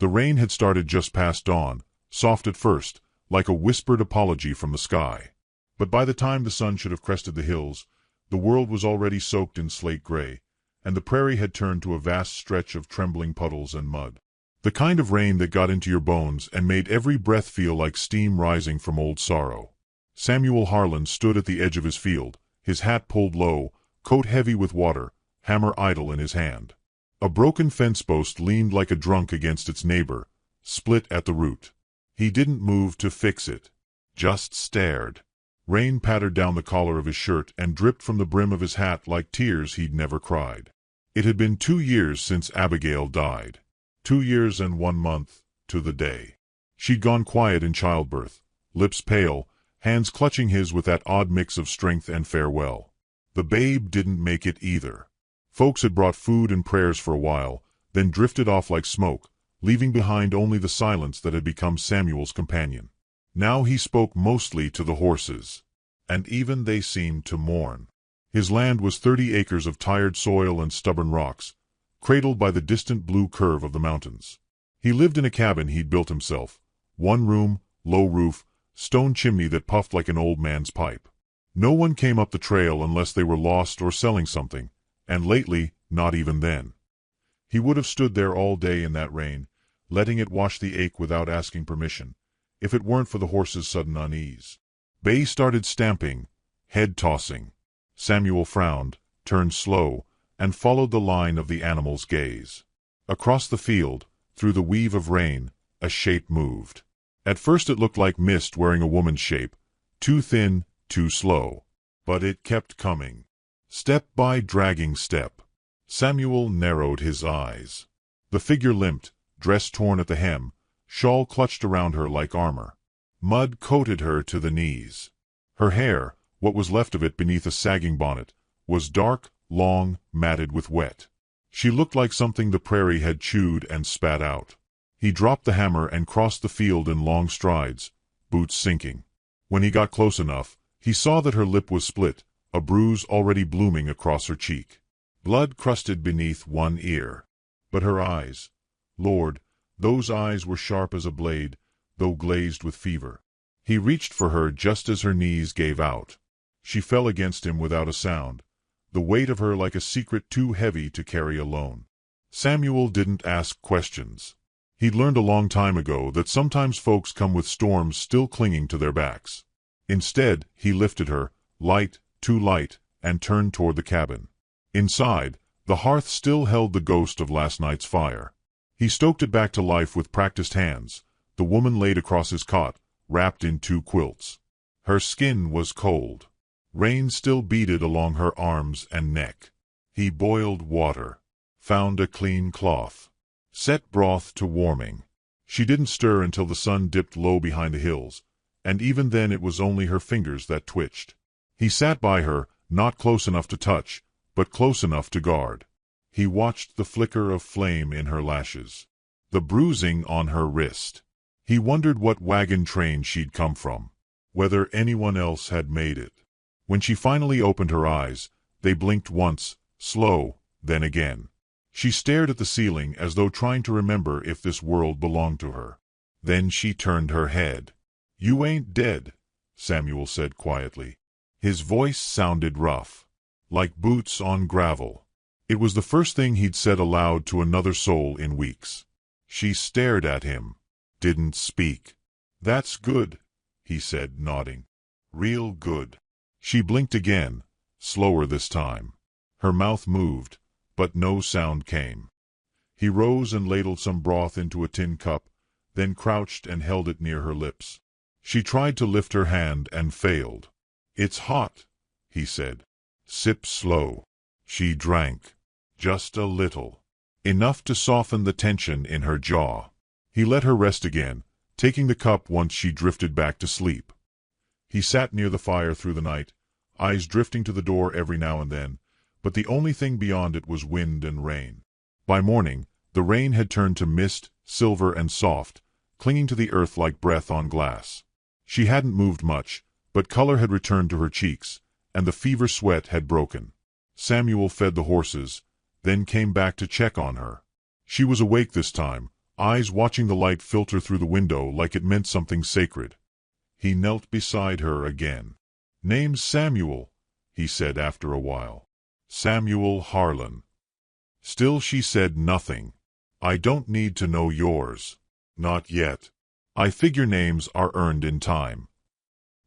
The rain had started just past dawn, soft at first, like a whispered apology from the sky. But by the time the sun should have crested the hills, the world was already soaked in slate gray, and the prairie had turned to a vast stretch of trembling puddles and mud. The kind of rain that got into your bones and made every breath feel like steam rising from old sorrow. Samuel Harlan stood at the edge of his field, his hat pulled low, coat heavy with water, hammer idle in his hand. A broken fence post leaned like a drunk against its neighbor, split at the root. He didn't move to fix it, just stared. Rain pattered down the collar of his shirt and dripped from the brim of his hat like tears he'd never cried. It had been 2 years since Abigail died. 2 years and 1 month, to the day. She'd gone quiet in childbirth, lips pale, hands clutching his with that odd mix of strength and farewell. The babe didn't make it either. Folks had brought food and prayers for a while, then drifted off like smoke, leaving behind only the silence that had become Samuel's companion. Now he spoke mostly to the horses, and even they seemed to mourn. His land was 30 acres of tired soil and stubborn rocks, cradled by the distant blue curve of the mountains. He lived in a cabin he'd built himself, 1 room, low roof, stone chimney that puffed like an old man's pipe. No one came up the trail unless they were lost or selling something, and lately, not even then. He would have stood there all day in that rain, letting it wash the ache without asking permission, if it weren't for the horses' sudden unease. Bay started stamping, head tossing. Samuel frowned, turned slow, and followed the line of the animal's gaze. Across the field, through the weave of rain, a shape moved. At first it looked like mist wearing a woman's shape, too thin, too slow. But it kept coming. Step by dragging step. Samuel narrowed his eyes. The figure limped, dress torn at the hem, shawl clutched around her like armor. Mud coated her to the knees. Her hair, what was left of it beneath a sagging bonnet, was dark, long, matted with wet. She looked like something the prairie had chewed and spat out. He dropped the hammer and crossed the field in long strides, boots sinking. When he got close enough, he saw that her lip was split, a bruise already blooming across her cheek. Blood crusted beneath one ear. But her eyes, Lord, those eyes were sharp as a blade, though glazed with fever. He reached for her just as her knees gave out. She fell against him without a sound, the weight of her like a secret too heavy to carry alone. Samuel didn't ask questions. He'd learned a long time ago that sometimes folks come with storms still clinging to their backs. Instead, he lifted her, light, too light, and turned toward the cabin. Inside, the hearth still held the ghost of last night's fire. He stoked it back to life with practiced hands. The woman laid across his cot, wrapped in 2 quilts. Her skin was cold. Rain still beaded along her arms and neck. He boiled water, found a clean cloth, set broth to warming. She didn't stir until the sun dipped low behind the hills, and even then it was only her fingers that twitched. He sat by her, not close enough to touch, but close enough to guard. He watched the flicker of flame in her lashes, the bruising on her wrist. He wondered what wagon train she'd come from, whether anyone else had made it. When she finally opened her eyes, they blinked once, slow, then again. She stared at the ceiling as though trying to remember if this world belonged to her. Then she turned her head. "You ain't dead," Samuel said quietly. His voice sounded rough, like boots on gravel. It was the first thing he'd said aloud to another soul in weeks. She stared at him, didn't speak. "That's good," he said, nodding. "Real good." She blinked again, slower this time. Her mouth moved, but no sound came. He rose and ladled some broth into a tin cup, then crouched and held it near her lips. She tried to lift her hand and failed. "It's hot," he said. "Sip slow." She drank. Just a little. Enough to soften the tension in her jaw. He let her rest again, taking the cup once she drifted back to sleep. He sat near the fire through the night, eyes drifting to the door every now and then, but the only thing beyond it was wind and rain. By morning, the rain had turned to mist, silver and soft, clinging to the earth like breath on glass. She hadn't moved much, but color had returned to her cheeks, and the fever sweat had broken. Samuel fed the horses, then came back to check on her. She was awake this time, eyes watching the light filter through the window like it meant something sacred. He knelt beside her again. "Name's Samuel," he said after a while. "Samuel Harlan." Still she said nothing. "I don't need to know yours. Not yet. I figure names are earned in time."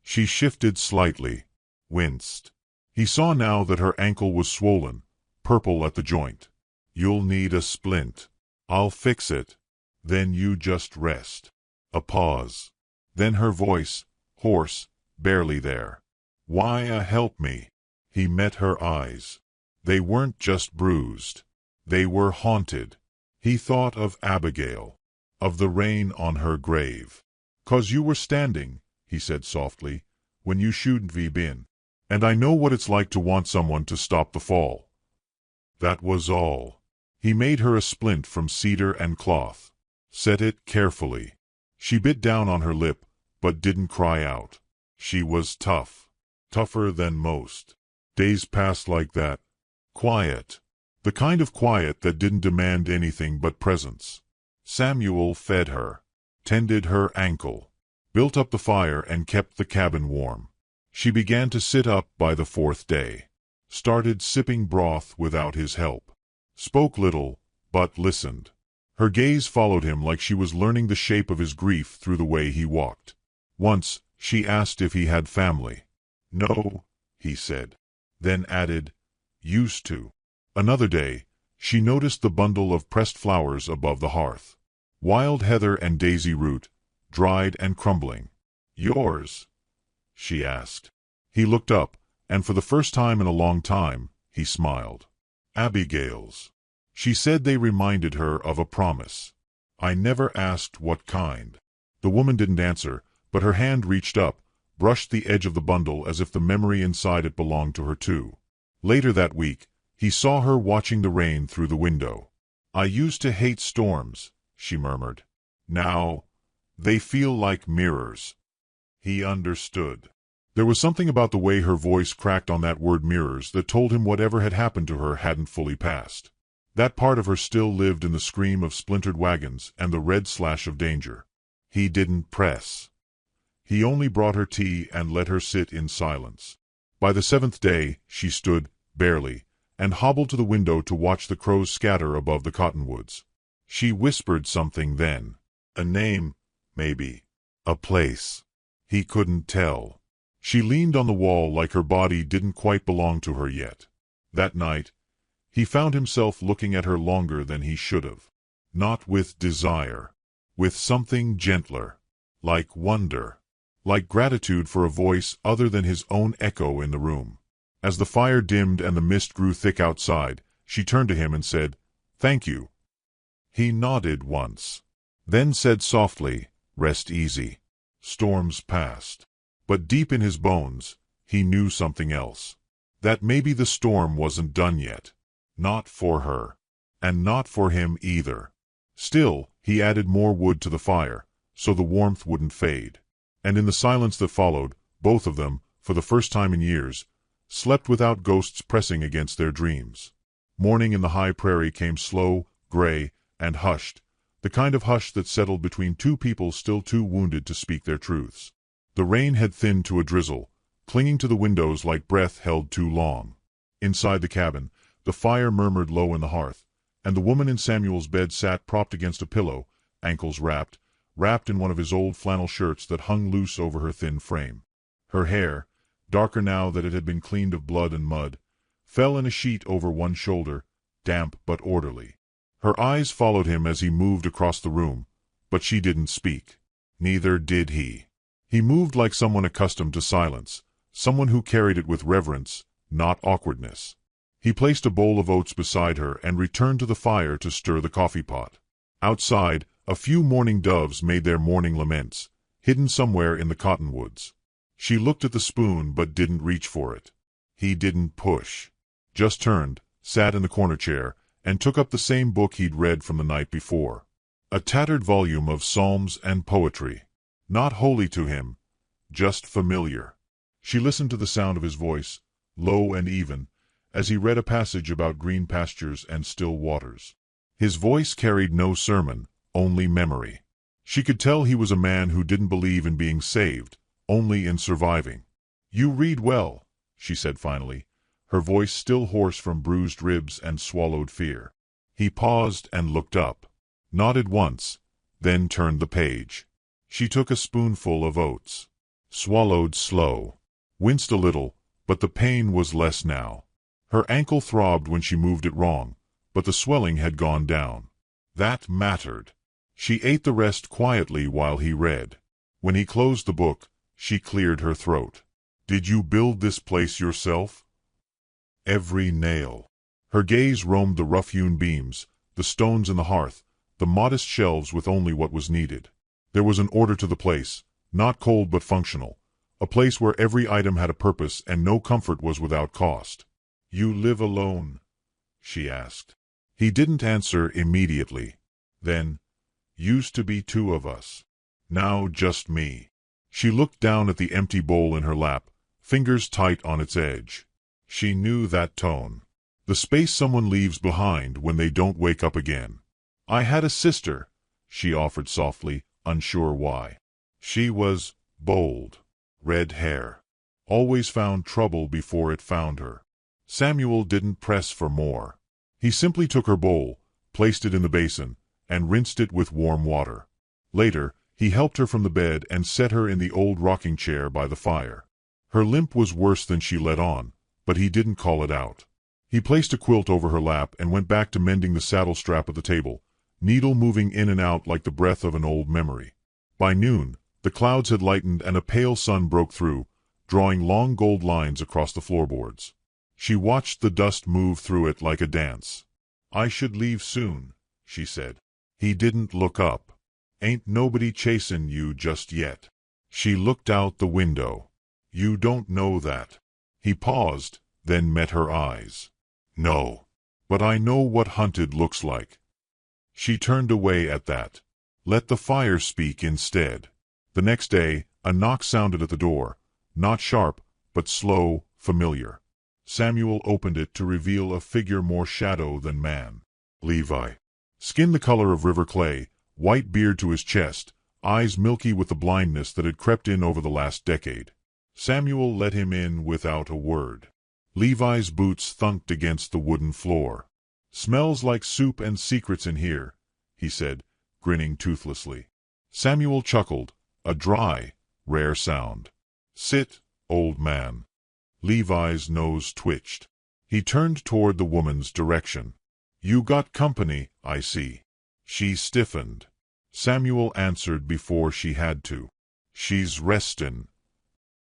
She shifted slightly, winced. He saw now that her ankle was swollen, purple at the joint. "You'll need a splint. I'll fix it. Then you just rest." A pause. Then her voice, hoarse, barely there. "Why, help me." He met her eyes. They weren't just bruised. They were haunted. He thought of Abigail, of the rain on her grave. "'Cause you were standing," he said softly, "when you shouldn't have been. And I know what it's like to want someone to stop the fall." That was all. He made her a splint from cedar and cloth. Set it carefully. She bit down on her lip, but didn't cry out. She was tough. Tougher than most. Days passed like that. Quiet. The kind of quiet that didn't demand anything but presence. Samuel fed her, tended her ankle, built up the fire and kept the cabin warm. She began to sit up by the fourth day. Started sipping broth without his help. Spoke little, but listened. Her gaze followed him like she was learning the shape of his grief through the way he walked. Once, she asked if he had family. "No," he said. Then added, "Used to." Another day, she noticed the bundle of pressed flowers above the hearth. Wild heather and daisy root, dried and crumbling. "Yours?" she asked. He looked up, and for the first time in a long time, he smiled. "Abigail's." She said they reminded her of a promise. "I never asked what kind." The woman didn't answer, but her hand reached up, brushed the edge of the bundle as if the memory inside it belonged to her too. Later that week, he saw her watching the rain through the window. "I used to hate storms," she murmured. "Now, they feel like mirrors." He understood. There was something about the way her voice cracked on that word mirrors that told him whatever had happened to her hadn't fully passed. That part of her still lived in the scream of splintered wagons and the red slash of danger. He didn't press. He only brought her tea and let her sit in silence. By the seventh day, she stood, barely, and hobbled to the window to watch the crows scatter above the cottonwoods. She whispered something then. A name, maybe. A place. He couldn't tell. She leaned on the wall like her body didn't quite belong to her yet. That night, he found himself looking at her longer than he should have. Not with desire. With something gentler. Like wonder. Like gratitude for a voice other than his own echo in the room. As the fire dimmed and the mist grew thick outside, she turned to him and said, "Thank you." He nodded once. Then said softly, "Rest easy." Storms passed. But deep in his bones, he knew something else. That maybe the storm wasn't done yet. Not for her. And not for him either. Still, he added more wood to the fire, so the warmth wouldn't fade. And in the silence that followed, both of them, for the first time in years, slept without ghosts pressing against their dreams. Morning in the high prairie came slow, gray, and hushed, the kind of hush that settled between two people still too wounded to speak their truths. The rain had thinned to a drizzle, clinging to the windows like breath held too long. Inside the cabin, the fire murmured low in the hearth, and the woman in Samuel's bed sat propped against a pillow, ankles wrapped in one of his old flannel shirts that hung loose over her thin frame. Her hair, darker now that it had been cleaned of blood and mud, fell in a sheet over one shoulder, damp but orderly. Her eyes followed him as he moved across the room, but she didn't speak. Neither did he. He moved like someone accustomed to silence, someone who carried it with reverence, not awkwardness. He placed a bowl of oats beside her and returned to the fire to stir the coffee pot. Outside, a few mourning doves made their morning laments, hidden somewhere in the cottonwoods. She looked at the spoon but didn't reach for it. He didn't push. Just turned, sat in the corner chair, and took up the same book he'd read from the night before. A tattered volume of psalms and poetry. Not holy to him, just familiar. She listened to the sound of his voice, low and even, as he read a passage about green pastures and still waters. His voice carried no sermon, only memory. She could tell he was a man who didn't believe in being saved, only in surviving. "You read well," she said finally, her voice still hoarse from bruised ribs and swallowed fear. He paused and looked up, nodded once, then turned the page. She took a spoonful of oats, swallowed slow, winced a little, but the pain was less now. Her ankle throbbed when she moved it wrong, but the swelling had gone down. That mattered. She ate the rest quietly while he read. When he closed the book, she cleared her throat. "Did you build this place yourself?" "Every nail." Her gaze roamed the rough-hewn beams, the stones in the hearth, the modest shelves with only what was needed. There was an order to the place, not cold but functional, a place where every item had a purpose and no comfort was without cost. "You live alone?" she asked. He didn't answer immediately. Then, "Used to be two of us. Now just me." She looked down at the empty bowl in her lap, fingers tight on its edge. She knew that tone. The space someone leaves behind when they don't wake up again. "I had a sister," she offered softly, unsure why. She was bold. Red hair. Always found trouble before it found her. Samuel didn't press for more. He simply took her bowl, placed it in the basin, and rinsed it with warm water. Later, he helped her from the bed and set her in the old rocking chair by the fire. Her limp was worse than she let on, but he didn't call it out. He placed a quilt over her lap and went back to mending the saddle strap at the table, needle moving in and out like the breath of an old memory. By noon, the clouds had lightened and a pale sun broke through, drawing long gold lines across the floorboards. She watched the dust move through it like a dance. "I should leave soon," she said. He didn't look up. "Ain't nobody chasin' you just yet." She looked out the window. "You don't know that." He paused, then met her eyes. "No. But I know what hunted looks like." She turned away at that. Let the fire speak instead. The next day, a knock sounded at the door, not sharp, but slow, familiar. Samuel opened it to reveal a figure more shadow than man. Levi. Skin the color of river clay, white beard to his chest, eyes milky with the blindness that had crept in over the last decade. Samuel let him in without a word. Levi's boots thunked against the wooden floor. "Smells like soup and secrets in here," he said, grinning toothlessly. Samuel chuckled, a dry, rare sound. "Sit, old man." Levi's nose twitched. He turned toward the woman's direction. "You got company, I see." She stiffened. Samuel answered before she had to. "She's restin'.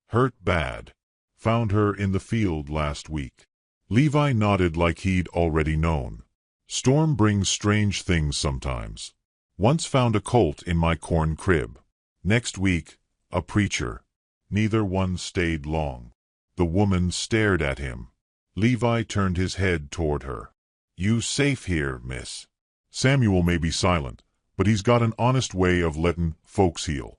Hurt bad. Found her in the field last week." Levi nodded like he'd already known. "Storm brings strange things sometimes. Once found a colt in my corn crib. Next week, a preacher. Neither one stayed long." The woman stared at him. Levi turned his head toward her. "You safe here, miss?" "Samuel may be silent, but he's got an honest way of lettin' folks heal."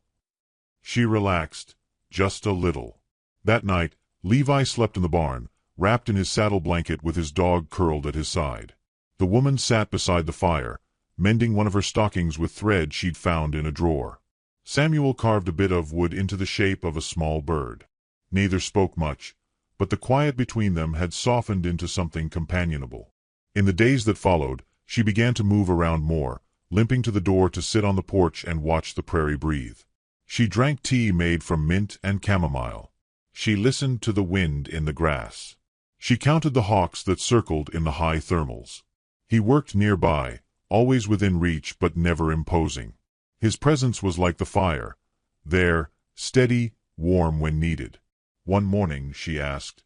She relaxed, just a little. That night, Levi slept in the barn, wrapped in his saddle blanket with his dog curled at his side. The woman sat beside the fire, mending one of her stockings with thread she'd found in a drawer. Samuel carved a bit of wood into the shape of a small bird. Neither spoke much, but the quiet between them had softened into something companionable. In the days that followed, she began to move around more, limping to the door to sit on the porch and watch the prairie breathe. She drank tea made from mint and chamomile. She listened to the wind in the grass. She counted the hawks that circled in the high thermals. He worked nearby, always within reach but never imposing. His presence was like the fire, there, steady, warm when needed. One morning she asked,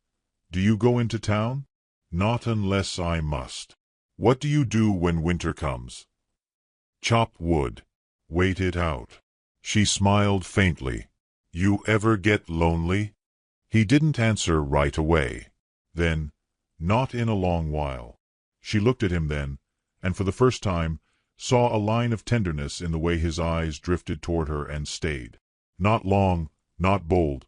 "Do you go into town?" "Not unless I must." "What do you do when winter comes?" "Chop wood. Wait it out." She smiled faintly. "You ever get lonely?" He didn't answer right away. Then, "Not in a long while." She looked at him then, and for the first time, saw a line of tenderness in the way his eyes drifted toward her and stayed. Not long, not bold,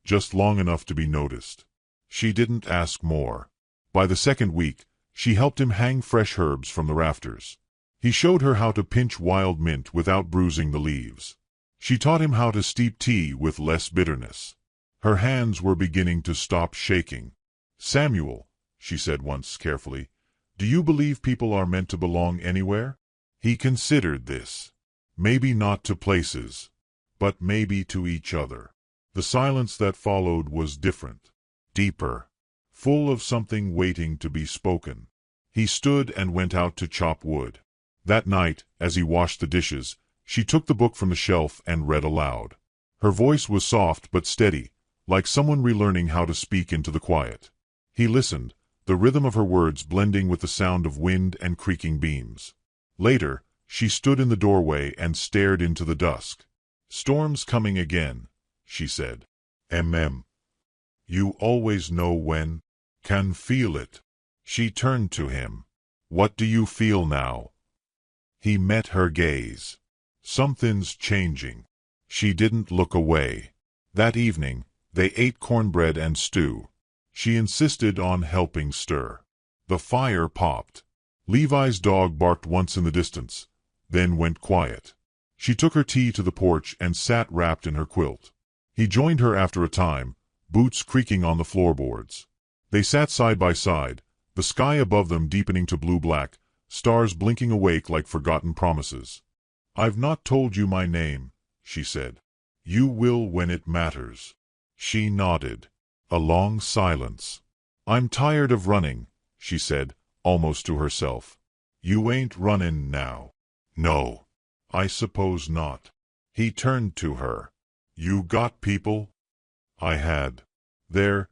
just long enough to be noticed. She didn't ask more. By the second week, she helped him hang fresh herbs from the rafters. He showed her how to pinch wild mint without bruising the leaves. She taught him how to steep tea with less bitterness. Her hands were beginning to stop shaking. "Samuel," she said once carefully, "do you believe people are meant to belong anywhere?" He considered this. Maybe not to places, but maybe to each other. The silence that followed was different, deeper, full of something waiting to be spoken. He stood and went out to chop wood. That night, as he washed the dishes, she took the book from the shelf and read aloud. Her voice was soft but steady, like someone relearning how to speak into the quiet. He listened, the rhythm of her words blending with the sound of wind and creaking beams. Later, she stood in the doorway and stared into the dusk. "Storm's coming again," she said. You always know when. Can feel it." She turned to him. "What do you feel now?" He met her gaze. "Something's changing." She didn't look away. That evening, they ate cornbread and stew. She insisted on helping stir. The fire popped. Levi's dog barked once in the distance, then went quiet. She took her tea to the porch and sat wrapped in her quilt. He joined her after a time, boots creaking on the floorboards. They sat side by side, the sky above them deepening to blue-black, stars blinking awake like forgotten promises. "I've not told you my name," she said. "You will when it matters." She nodded. A long silence. "I'm tired of running," she said, almost to herself. "You ain't runnin' now." "No, I suppose not." He turned to her. "You got people?" "I had. They're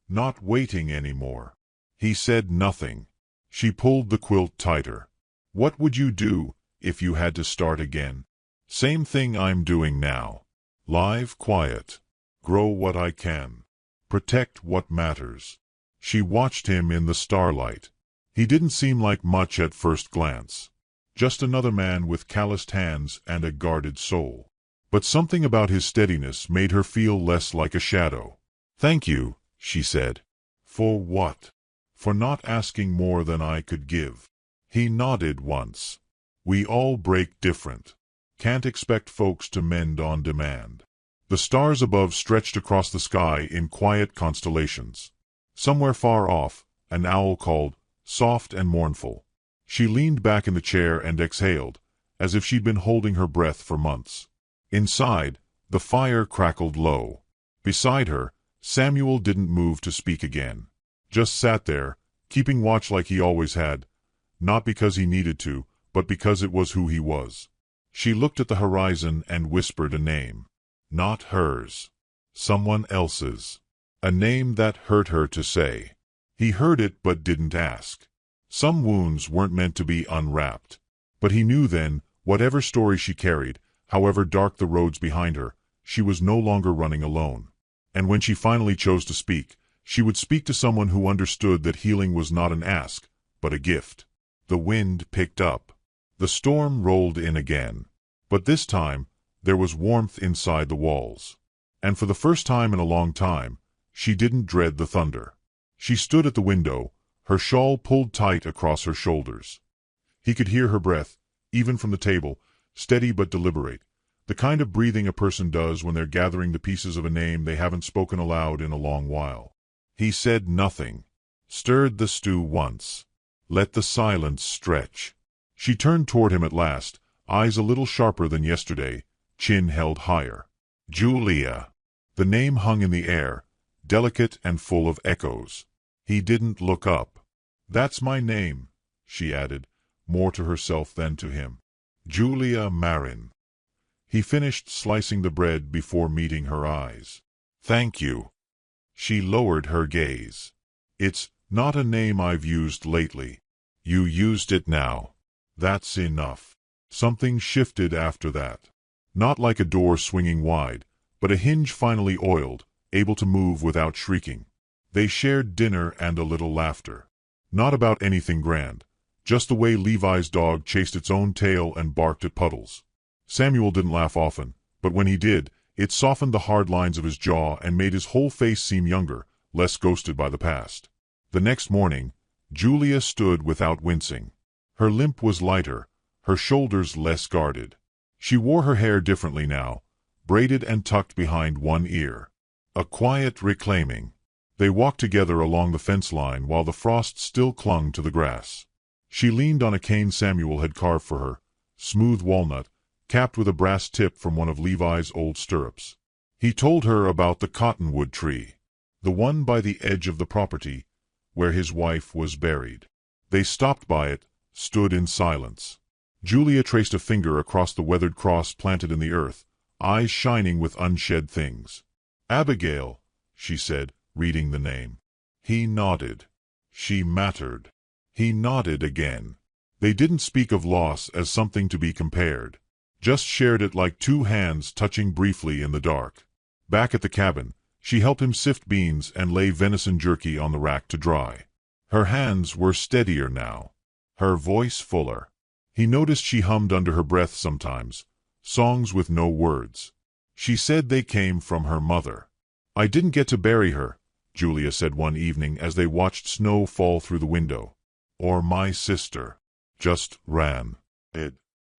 not waiting anymore." He said nothing. She pulled the quilt tighter. "What would you do if you had to start again?" "Same thing I'm doing now. Live quiet. Grow what I can. Protect what matters." She watched him in the starlight. He didn't seem like much at first glance. Just another man with calloused hands and a guarded soul. But something about his steadiness made her feel less like a shadow. "Thank you," she said. "For what?" "For not asking more than I could give." He nodded once. "We all break different. Can't expect folks to mend on demand." The stars above stretched across the sky in quiet constellations. Somewhere far off, an owl called, soft and mournful. She leaned back in the chair and exhaled, as if she'd been holding her breath for months. Inside, the fire crackled low. Beside her, Samuel didn't move to speak again. Just sat there, keeping watch like he always had, not because he needed to, but because it was who he was. She looked at the horizon and whispered a name. Not hers. Someone else's. A name that hurt her to say. He heard it but didn't ask. Some wounds weren't meant to be unwrapped. But he knew then, whatever story she carried, however dark the roads behind her, she was no longer running alone. And when she finally chose to speak, she would speak to someone who understood that healing was not an ask, but a gift. The wind picked up. The storm rolled in again. But this time, there was warmth inside the walls. And for the first time in a long time, she didn't dread the thunder. She stood at the window, her shawl pulled tight across her shoulders. He could hear her breath, even from the table, steady but deliberate, the kind of breathing a person does when they're gathering the pieces of a name they haven't spoken aloud in a long while. He said nothing, stirred the stew once, let the silence stretch. She turned toward him at last, eyes a little sharper than yesterday, chin held higher. Julia. The name hung in the air, delicate and full of echoes. He didn't look up. That's my name, she added, more to herself than to him. Julia Marin. He finished slicing the bread before meeting her eyes. Thank you. She lowered her gaze. It's not a name I've used lately. You used it now. That's enough. Something shifted after that. Not like a door swinging wide, but a hinge finally oiled, able to move without shrieking. They shared dinner and a little laughter. Not about anything grand, just the way Levi's dog chased its own tail and barked at puddles. Samuel didn't laugh often, but when he did, it softened the hard lines of his jaw and made his whole face seem younger, less ghosted by the past. The next morning, Julia stood without wincing. Her limp was lighter, her shoulders less guarded. She wore her hair differently now, braided and tucked behind one ear. A quiet reclaiming. They walked together along the fence line while the frost still clung to the grass. She leaned on a cane Samuel had carved for her, smooth walnut, capped with a brass tip from one of Levi's old stirrups. He told her about the cottonwood tree, the one by the edge of the property, where his wife was buried. They stopped by it, stood in silence. Julia traced a finger across the weathered cross planted in the earth, eyes shining with unshed things. "Abigail," she said, reading the name. He nodded. She mattered. He nodded again. They didn't speak of loss as something to be compared, just shared it like two hands touching briefly in the dark. Back at the cabin, she helped him sift beans and lay venison jerky on the rack to dry. Her hands were steadier now, her voice fuller. He noticed she hummed under her breath sometimes, songs with no words. She said they came from her mother. "I didn't get to bury her," Julia said one evening as they watched snow fall through the window. "Or my sister. Just ran.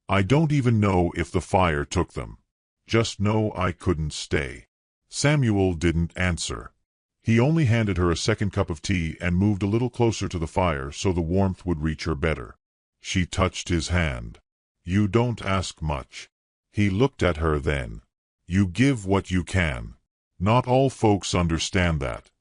I don't even know if the fire took them. Just know I couldn't stay." Samuel didn't answer. He only handed her a second cup of tea and moved a little closer to the fire so the warmth would reach her better. She touched his hand. "You don't ask much." He looked at her then. "You give what you can. Not all folks understand that."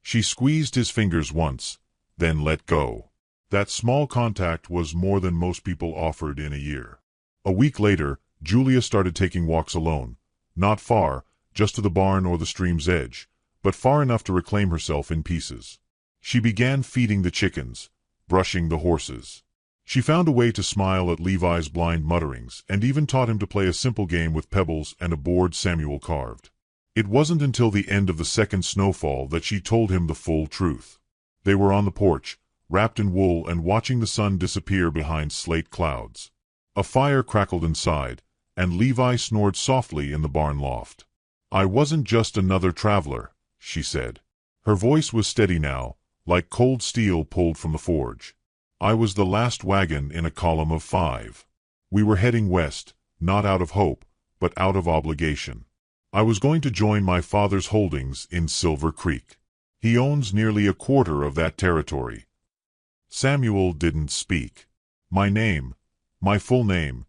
She squeezed his fingers once, then let go. That small contact was more than most people offered in a year. A week later, Julia started taking walks alone. Not far, just to the barn or the stream's edge, but far enough to reclaim herself in pieces. She began feeding the chickens, brushing the horses. She found a way to smile at Levi's blind mutterings, and even taught him to play a simple game with pebbles and a board Samuel carved. It wasn't until the end of the second snowfall that she told him the full truth. They were on the porch, wrapped in wool and watching the sun disappear behind slate clouds. A fire crackled inside, and Levi snored softly in the barn loft. "I wasn't just another traveler," she said. Her voice was steady now, like cold steel pulled from the forge. "I was the last wagon in a column of 5. We were heading west, not out of hope, but out of obligation. I was going to join my father's holdings in Silver Creek. He owns nearly a quarter of that territory." Samuel didn't speak. My full name,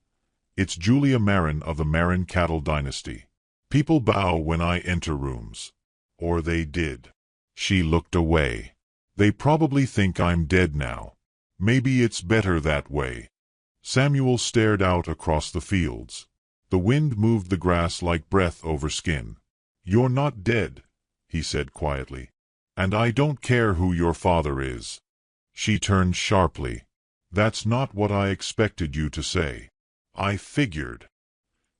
it's Julia Marin of the Marin cattle dynasty. People bow when I enter rooms. Or they did." She looked away. "They probably think I'm dead now. Maybe it's better that way." Samuel stared out across the fields. The wind moved the grass like breath over skin. "You're not dead," he said quietly. "And I don't care who your father is." She turned sharply. "That's not what I expected you to say." "I figured."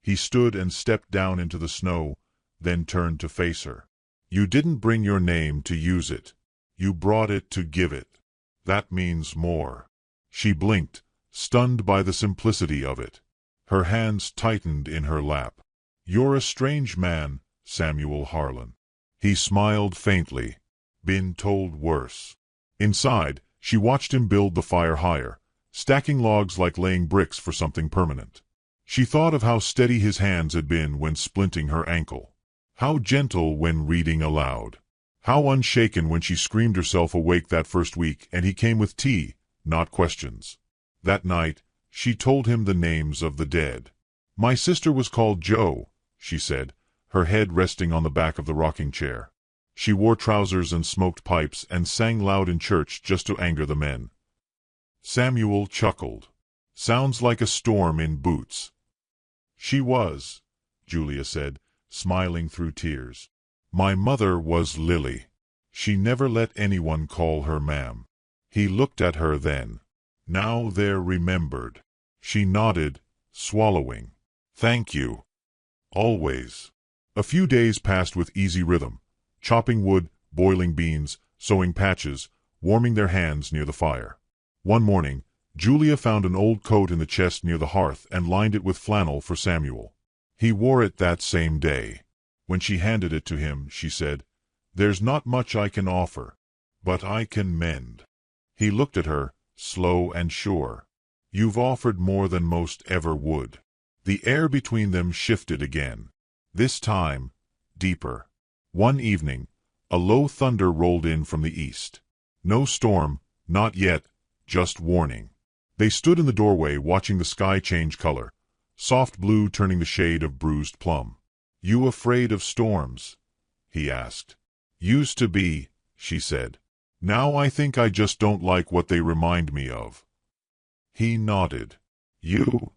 He stood and stepped down into the snow, then turned to face her. "You didn't bring your name to use it. You brought it to give it. That means more." She blinked, stunned by the simplicity of it. Her hands tightened in her lap. "You're a strange man, Samuel Harlan." He smiled faintly. "Been told worse." Inside, she watched him build the fire higher, stacking logs like laying bricks for something permanent. She thought of how steady his hands had been when splinting her ankle. How gentle when reading aloud. How unshaken when she screamed herself awake that first week and he came with tea, not questions. That night, she told him the names of the dead. "My sister was called Jo," she said, her head resting on the back of the rocking chair. She wore trousers and smoked pipes and sang loud in church just to anger the men. Samuel chuckled. "Sounds like a storm in boots." "She was," Julia said, smiling through tears. "My mother was Lily. She never let anyone call her ma'am." He looked at her then. "Now they're remembered." She nodded, swallowing. "Thank you. Always." A few days passed with easy rhythm, chopping wood, boiling beans, sewing patches, warming their hands near the fire. One morning, Julia found an old coat in the chest near the hearth and lined it with flannel for Samuel. He wore it that same day. When she handed it to him, she said, "There's not much I can offer, but I can mend." He looked at her, slow and sure. You've offered more than most ever would. The air between them shifted again. This time, deeper. One evening, a low thunder rolled in from the east. No storm, not yet, just warning. They stood in the doorway watching the sky change color, soft blue turning the shade of bruised plum. "You afraid of storms?" he asked. "Used to be," she said. "Now I think I just don't like what they remind me of." He nodded. "You?"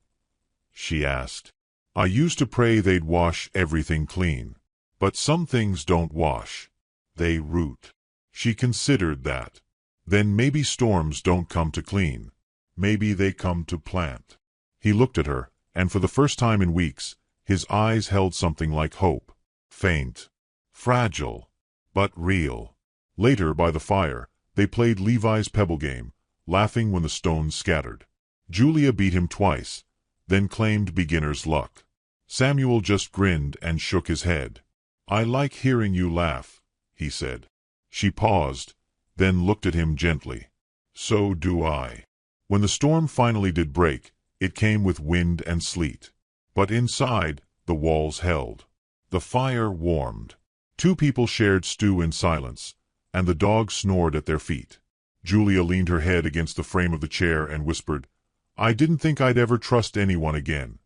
she asked. "I used to pray they'd wash everything clean. But some things don't wash. They root." She considered that. Then maybe storms don't come to clean. Maybe they come to plant. He looked at her, and for the first time in weeks, his eyes held something like hope. Faint. Fragile. But real. Later, by the fire, they played Levi's pebble game, laughing when the stones scattered. Julia beat him twice, then claimed beginner's luck. Samuel just grinned and shook his head. "I like hearing you laugh," he said. She paused, then looked at him gently. "So do I." When the storm finally did break, it came with wind and sleet. But inside, the walls held. The fire warmed. Two people shared stew in silence, and the dog snored at their feet. Julia leaned her head against the frame of the chair and whispered, "I didn't think I'd ever trust anyone again."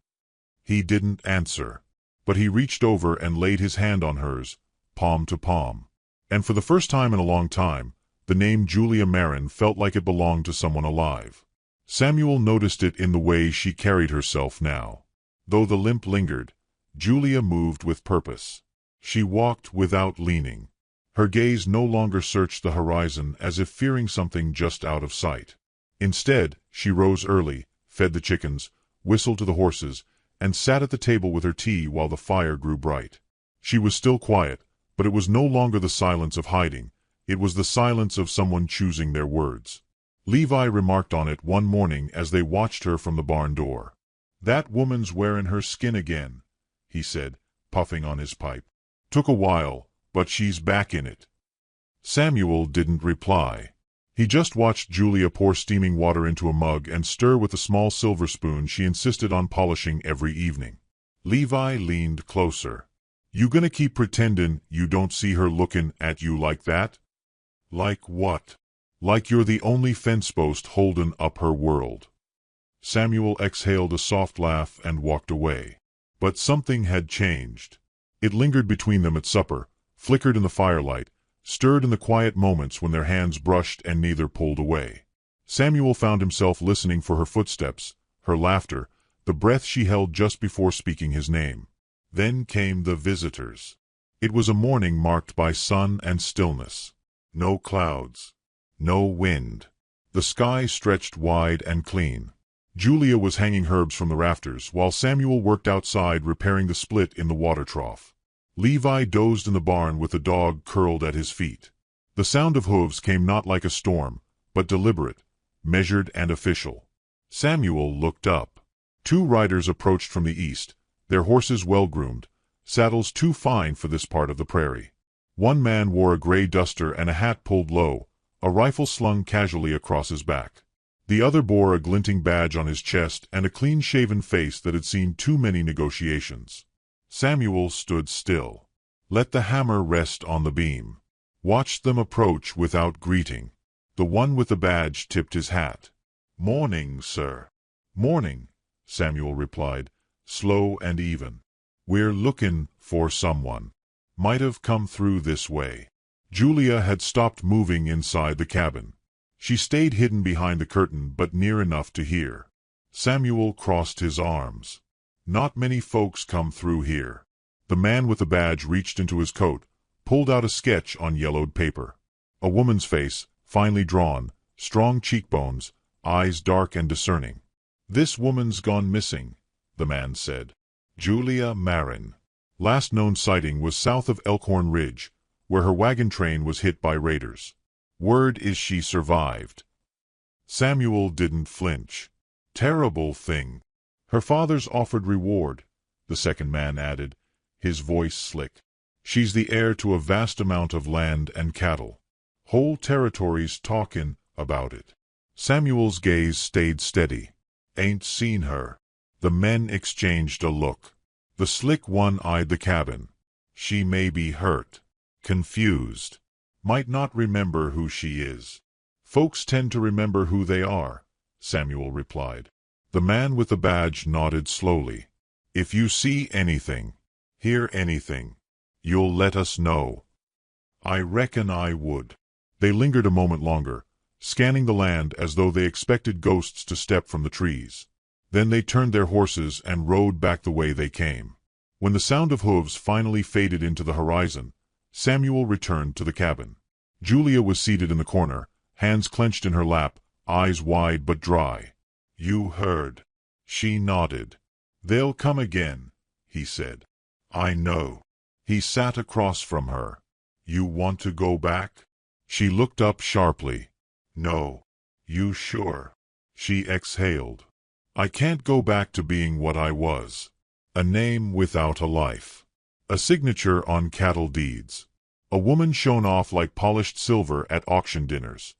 He didn't answer, but he reached over and laid his hand on hers, palm to palm. And for the first time in a long time, the name Julia Marin felt like it belonged to someone alive. Samuel noticed it in the way she carried herself now. Though the limp lingered, Julia moved with purpose. She walked without leaning. Her gaze no longer searched the horizon as if fearing something just out of sight. Instead, she rose early, fed the chickens, whistled to the horses, and sat at the table with her tea while the fire grew bright. She was still quiet, but it was no longer the silence of hiding. It was the silence of someone choosing their words. Levi remarked on it one morning as they watched her from the barn door. "That woman's wearing her skin again," he said, puffing on his pipe. "Took a while, but she's back in it." Samuel didn't reply. He just watched Julia pour steaming water into a mug and stir with the small silver spoon she insisted on polishing every evening. Levi leaned closer. "You gonna keep pretending you don't see her looking at you like that?" "Like what?" "Like you're the only fence post holding up her world." Samuel exhaled a soft laugh and walked away. But something had changed. It lingered between them at supper, flickered in the firelight, stirred in the quiet moments when their hands brushed and neither pulled away. Samuel found himself listening for her footsteps, her laughter, the breath she held just before speaking his name. Then came the visitors. It was a morning marked by sun and stillness. No clouds. No wind. The sky stretched wide and clean. Julia was hanging herbs from the rafters, while Samuel worked outside repairing the split in the water trough. Levi dozed in the barn with the dog curled at his feet. The sound of hooves came not like a storm, but deliberate, measured and official. Samuel looked up. Two riders approached from the east, their horses well-groomed, saddles too fine for this part of the prairie. One man wore a gray duster and a hat pulled low, a rifle slung casually across his back. The other bore a glinting badge on his chest and a clean-shaven face that had seen too many negotiations. Samuel stood still. Let the hammer rest on the beam. Watched them approach without greeting. The one with the badge tipped his hat. "Morning, sir." "Morning," Samuel replied, slow and even. "We're looking for someone. Might have come through this way." Julia had stopped moving inside the cabin. She stayed hidden behind the curtain but near enough to hear. Samuel crossed his arms. "Not many folks come through here." The man with the badge reached into his coat, pulled out a sketch on yellowed paper. A woman's face, finely drawn, strong cheekbones, eyes dark and discerning. "This woman's gone missing," the man said. "Julia Marin. Last known sighting was south of Elkhorn Ridge, where her wagon train was hit by raiders. Word is she survived." Samuel didn't flinch. "Terrible thing." "Her father's offered reward," the second man added, his voice slick. "She's the heir to a vast amount of land and cattle. Whole territories talkin' about it." Samuel's gaze stayed steady. Ain't seen her. The men exchanged a look. The slick one eyed the cabin. She may be hurt. Confused. Might not remember who she is. Folks tend to remember who they are, Samuel replied. The man with the badge nodded slowly. If you see anything, hear anything, you'll let us know. I reckon I would. They lingered a moment longer, scanning the land as though they expected ghosts to step from the trees. Then they turned their horses and rode back the way they came. When the sound of hooves finally faded into the horizon, Samuel returned to the cabin. Julia was seated in the corner, hands clenched in her lap, eyes wide but dry. You heard. She nodded. They'll come again, he said. I know. He sat across from her. You want to go back? She looked up sharply. No. You sure? She exhaled. I can't go back to being what I was. A name without a life. A signature on cattle deeds. A woman shown off like polished silver at auction dinners.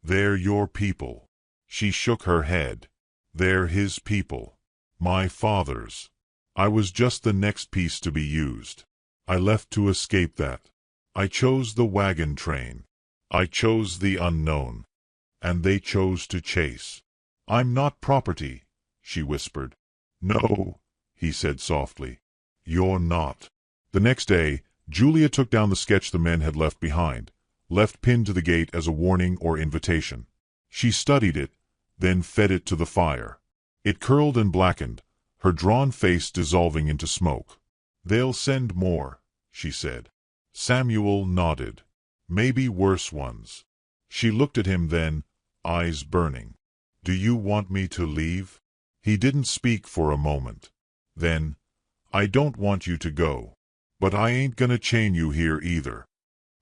They're your people. She shook her head. They're his people. My father's. I was just the next piece to be used. I left to escape that. I chose the wagon train. I chose the unknown. And they chose to chase. I'm not property, she whispered. No, he said softly. You're not. The next day, Julia took down the sketch the men had left behind, left pinned to the gate as a warning or invitation. She studied it, then fed it to the fire. It curled and blackened, her drawn face dissolving into smoke. They'll send more, she said. Samuel nodded. Maybe worse ones. She looked at him then, eyes burning. Do you want me to leave? He didn't speak for a moment. Then, I don't want you to go. But I ain't gonna chain you here either.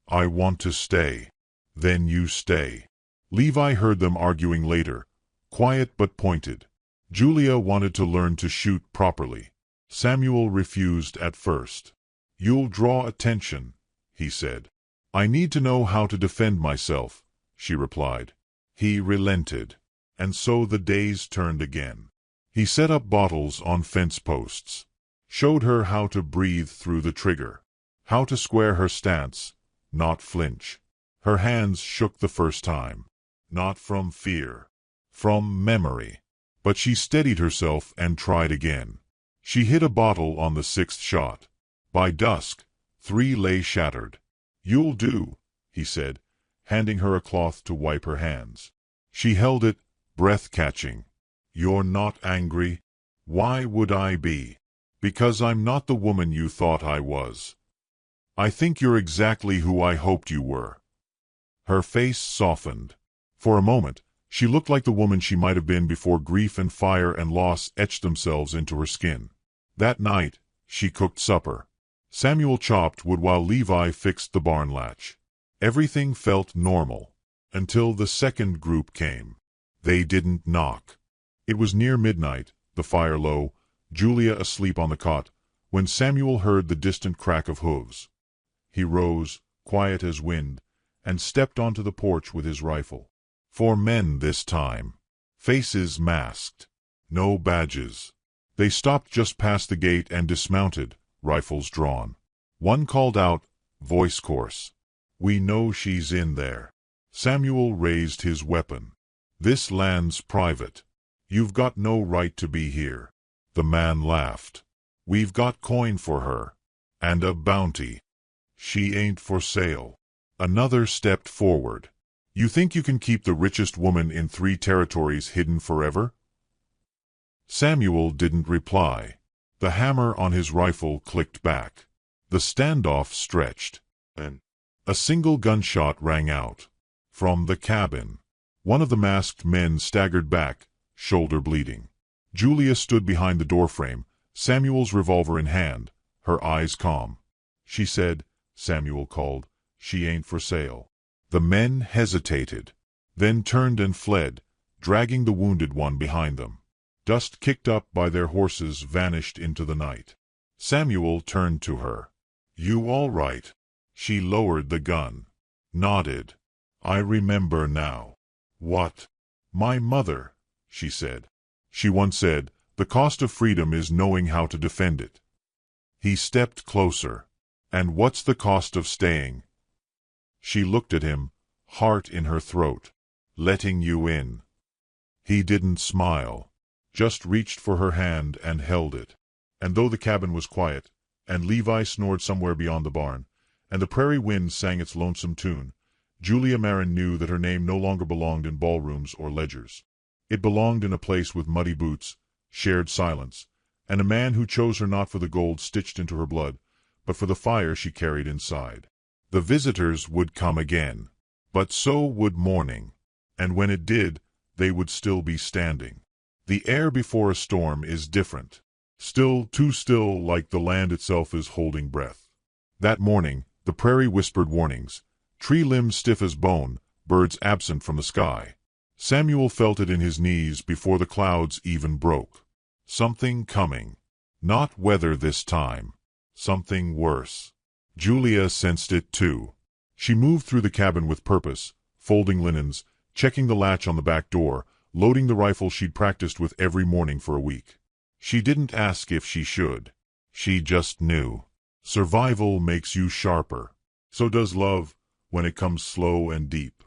I want to stay. Then you stay. Levi heard them arguing later, quiet but pointed. Julia wanted to learn to shoot properly. Samuel refused at first. You'll draw attention, he said. I need to know how to defend myself, she replied. He relented. And so the days turned again. He set up bottles on fence posts. Showed her how to breathe through the trigger. How to square her stance, not flinch. Her hands shook the first time. Not from fear. From memory. But she steadied herself and tried again. She hit a bottle on the 6th shot. By dusk, 3 lay shattered. You'll do, he said, handing her a cloth to wipe her hands. She held it, breath-catching. You're not angry? Why would I be? Because I'm not the woman you thought I was. I think you're exactly who I hoped you were. Her face softened. For a moment, she looked like the woman she might have been before grief and fire and loss etched themselves into her skin. That night, she cooked supper. Samuel chopped wood while Levi fixed the barn latch. Everything felt normal. Until the second group came. They didn't knock. It was near midnight, the fire low, Julia asleep on the cot, when Samuel heard the distant crack of hooves. He rose, quiet as wind, and stepped onto the porch with his rifle. 4 men this time. Faces masked. No badges. They stopped just past the gate and dismounted, rifles drawn. One called out, voice coarse. We know she's in there. Samuel raised his weapon. This land's private. You've got no right to be here. The man laughed. We've got coin for her. And a bounty. She ain't for sale. Another stepped forward. You think you can keep the richest woman in 3 territories hidden forever? Samuel didn't reply. The hammer on his rifle clicked back. The standoff stretched. And a single gunshot rang out. From the cabin. One of the masked men staggered back, shoulder bleeding. Julia stood behind the doorframe, Samuel's revolver in hand, her eyes calm. She said, Samuel called, she ain't for sale. The men hesitated, then turned and fled, dragging the wounded one behind them. Dust kicked up by their horses vanished into the night. Samuel turned to her. You all right? She lowered the gun. Nodded. I remember now. What? My mother, she said. She once said, "The cost of freedom is knowing how to defend it." He stepped closer. "And what's the cost of staying?" She looked at him, heart in her throat. "Letting you in." He didn't smile, just reached for her hand and held it. And though the cabin was quiet, and Levi snored somewhere beyond the barn, and the prairie wind sang its lonesome tune, Julia Marin knew that her name no longer belonged in ballrooms or ledgers. It belonged in a place with muddy boots, shared silence, and a man who chose her not for the gold stitched into her blood, but for the fire she carried inside. The visitors would come again, but so would morning, and when it did, they would still be standing. The air before a storm is different. Still, too still, like the land itself is holding breath. That morning, the prairie whispered warnings, tree limbs stiff as bone, birds absent from the sky. Samuel felt it in his knees before the clouds even broke. Something coming. Not weather this time. Something worse. Julia sensed it too. She moved through the cabin with purpose, folding linens, checking the latch on the back door, loading the rifle she'd practiced with every morning for a week. She didn't ask if she should. She just knew. Survival makes you sharper. So does love, when it comes slow and deep.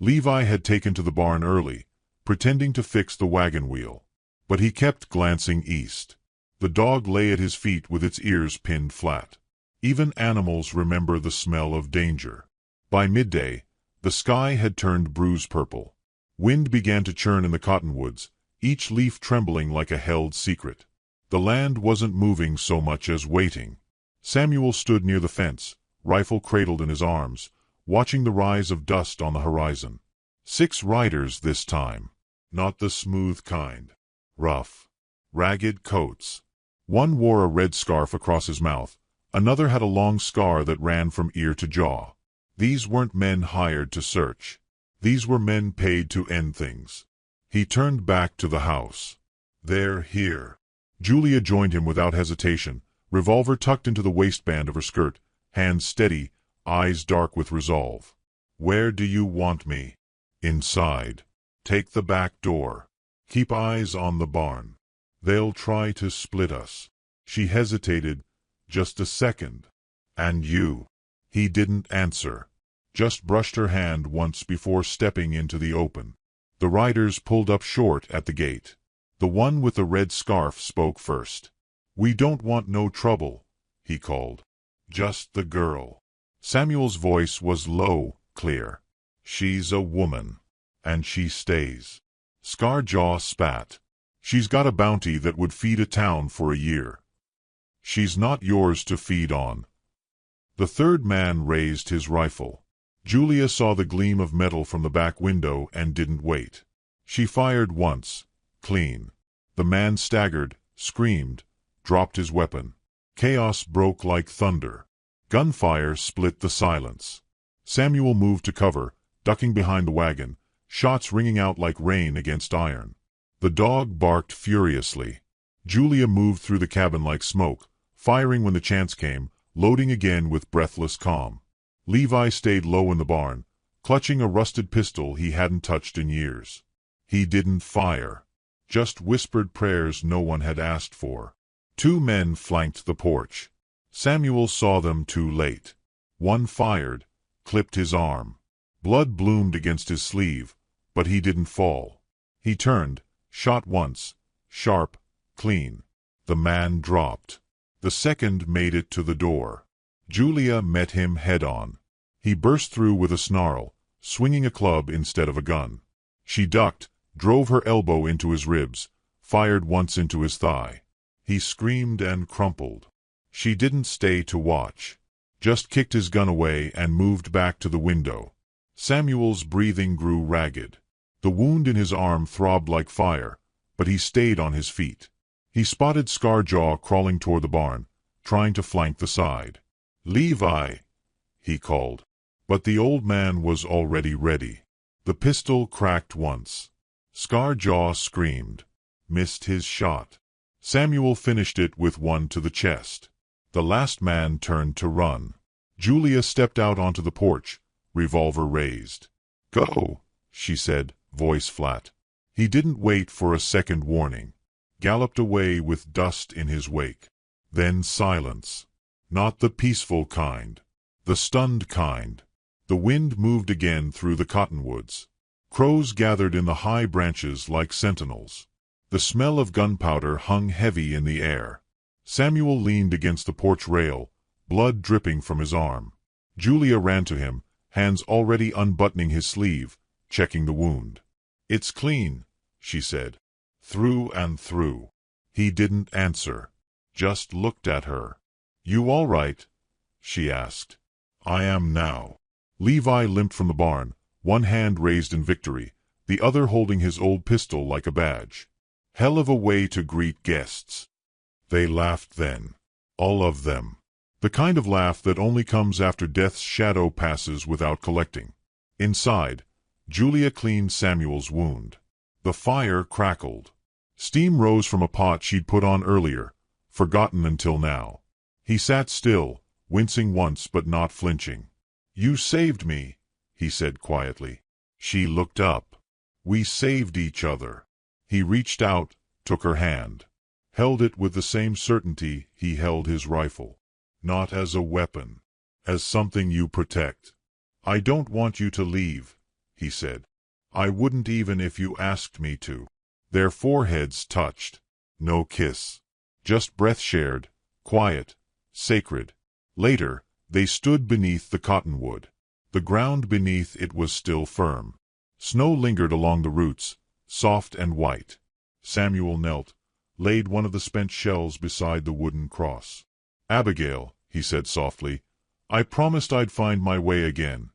Levi had taken to the barn early, pretending to fix the wagon wheel. But he kept glancing east. The dog lay at his feet with its ears pinned flat. Even animals remember the smell of danger. By midday, the sky had turned bruise purple. Wind began to churn in the cottonwoods, each leaf trembling like a held secret. The land wasn't moving so much as waiting. Samuel stood near the fence, rifle cradled in his arms, watching the rise of dust on the horizon. 6 riders this time. Not the smooth kind. Rough, ragged coats. One wore a red scarf across his mouth, another had a long scar that ran from ear to jaw. These weren't men hired to search. These were men paid to end things. He turned back to the house. "They're here." Julia joined him without hesitation, revolver tucked into the waistband of her skirt, hands steady, eyes dark with resolve. "Where do you want me?" "Inside. Take the back door. Keep eyes on the barn. They'll try to split us." She hesitated, just a second. "And you?" He didn't answer, just brushed her hand once before stepping into the open. The riders pulled up short at the gate. The one with the red scarf spoke first. "We don't want no trouble," he called. "Just the girl." Samuel's voice was low, clear. "She's a woman. And she stays." Scarjaw spat. "She's got a bounty that would feed a town for a year. She's not yours to feed on." The third man raised his rifle. Julia saw the gleam of metal from the back window and didn't wait. She fired once, clean. The man staggered, screamed, dropped his weapon. Chaos broke like thunder. Gunfire split the silence. Samuel moved to cover, ducking behind the wagon, shots ringing out like rain against iron. The dog barked furiously. Julia moved through the cabin like smoke, firing when the chance came, loading again with breathless calm. Levi stayed low in the barn, clutching a rusted pistol he hadn't touched in years. He didn't fire, just whispered prayers no one had asked for. 2 men flanked the porch. Samuel saw them too late. One fired, clipped his arm. Blood bloomed against his sleeve, but he didn't fall. He turned, shot once, sharp, clean. The man dropped. The second made it to the door. Julia met him head-on. He burst through with a snarl, swinging a club instead of a gun. She ducked, drove her elbow into his ribs, fired once into his thigh. He screamed and crumpled. She didn't stay to watch, just kicked his gun away and moved back to the window. Samuel's breathing grew ragged. The wound in his arm throbbed like fire, but he stayed on his feet. He spotted Scarjaw crawling toward the barn, trying to flank the side. "Levi," he called. But the old man was already ready. The pistol cracked once. Scarjaw screamed, missed his shot. Samuel finished it with one to the chest. The last man turned to run. Julia stepped out onto the porch, revolver raised. "Go," she said, voice flat. He didn't wait for a second warning. Galloped away with dust in his wake. Then silence. Not the peaceful kind. The stunned kind. The wind moved again through the cottonwoods. Crows gathered in the high branches like sentinels. The smell of gunpowder hung heavy in the air. Samuel leaned against the porch rail, blood dripping from his arm. Julia ran to him, hands already unbuttoning his sleeve, checking the wound. "It's clean," she said. "Through and through." He didn't answer. Just looked at her. "You all right?" she asked. "I am now." Levi limped from the barn, one hand raised in victory, the other holding his old pistol like a badge. Hell of a way to greet guests. They laughed then. All of them. The kind of laugh that only comes after death's shadow passes without collecting. Inside, Julia cleaned Samuel's wound. The fire crackled. Steam rose from a pot she'd put on earlier, forgotten until now. He sat still, wincing once but not flinching. "You saved me," he said quietly. She looked up. "We saved each other." He reached out, took her hand. Held it with the same certainty he held his rifle. "Not as a weapon. As something you protect. I don't want you to leave," he said. "I wouldn't even if you asked me to." Their foreheads touched. No kiss. Just breath shared, quiet, sacred. Later, they stood beneath the cottonwood. The ground beneath it was still firm. Snow lingered along the roots, soft and white. Samuel knelt, laid one of the spent shells beside the wooden cross. "Abigail," he said softly, "I promised I'd find my way again."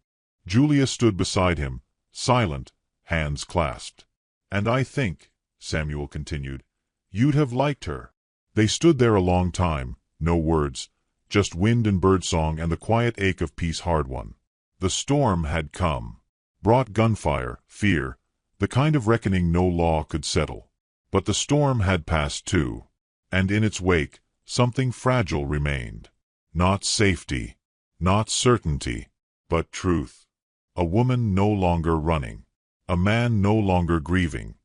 Julia stood beside him, silent, hands clasped. "And I think," Samuel continued, "you'd have liked her." They stood there a long time, no words, just wind and birdsong and the quiet ache of peace hard won. The storm had come. Brought gunfire, fear, the kind of reckoning no law could settle. But the storm had passed too. And in its wake, something fragile remained. Not safety, not certainty, but truth. A woman no longer running. A man no longer grieving.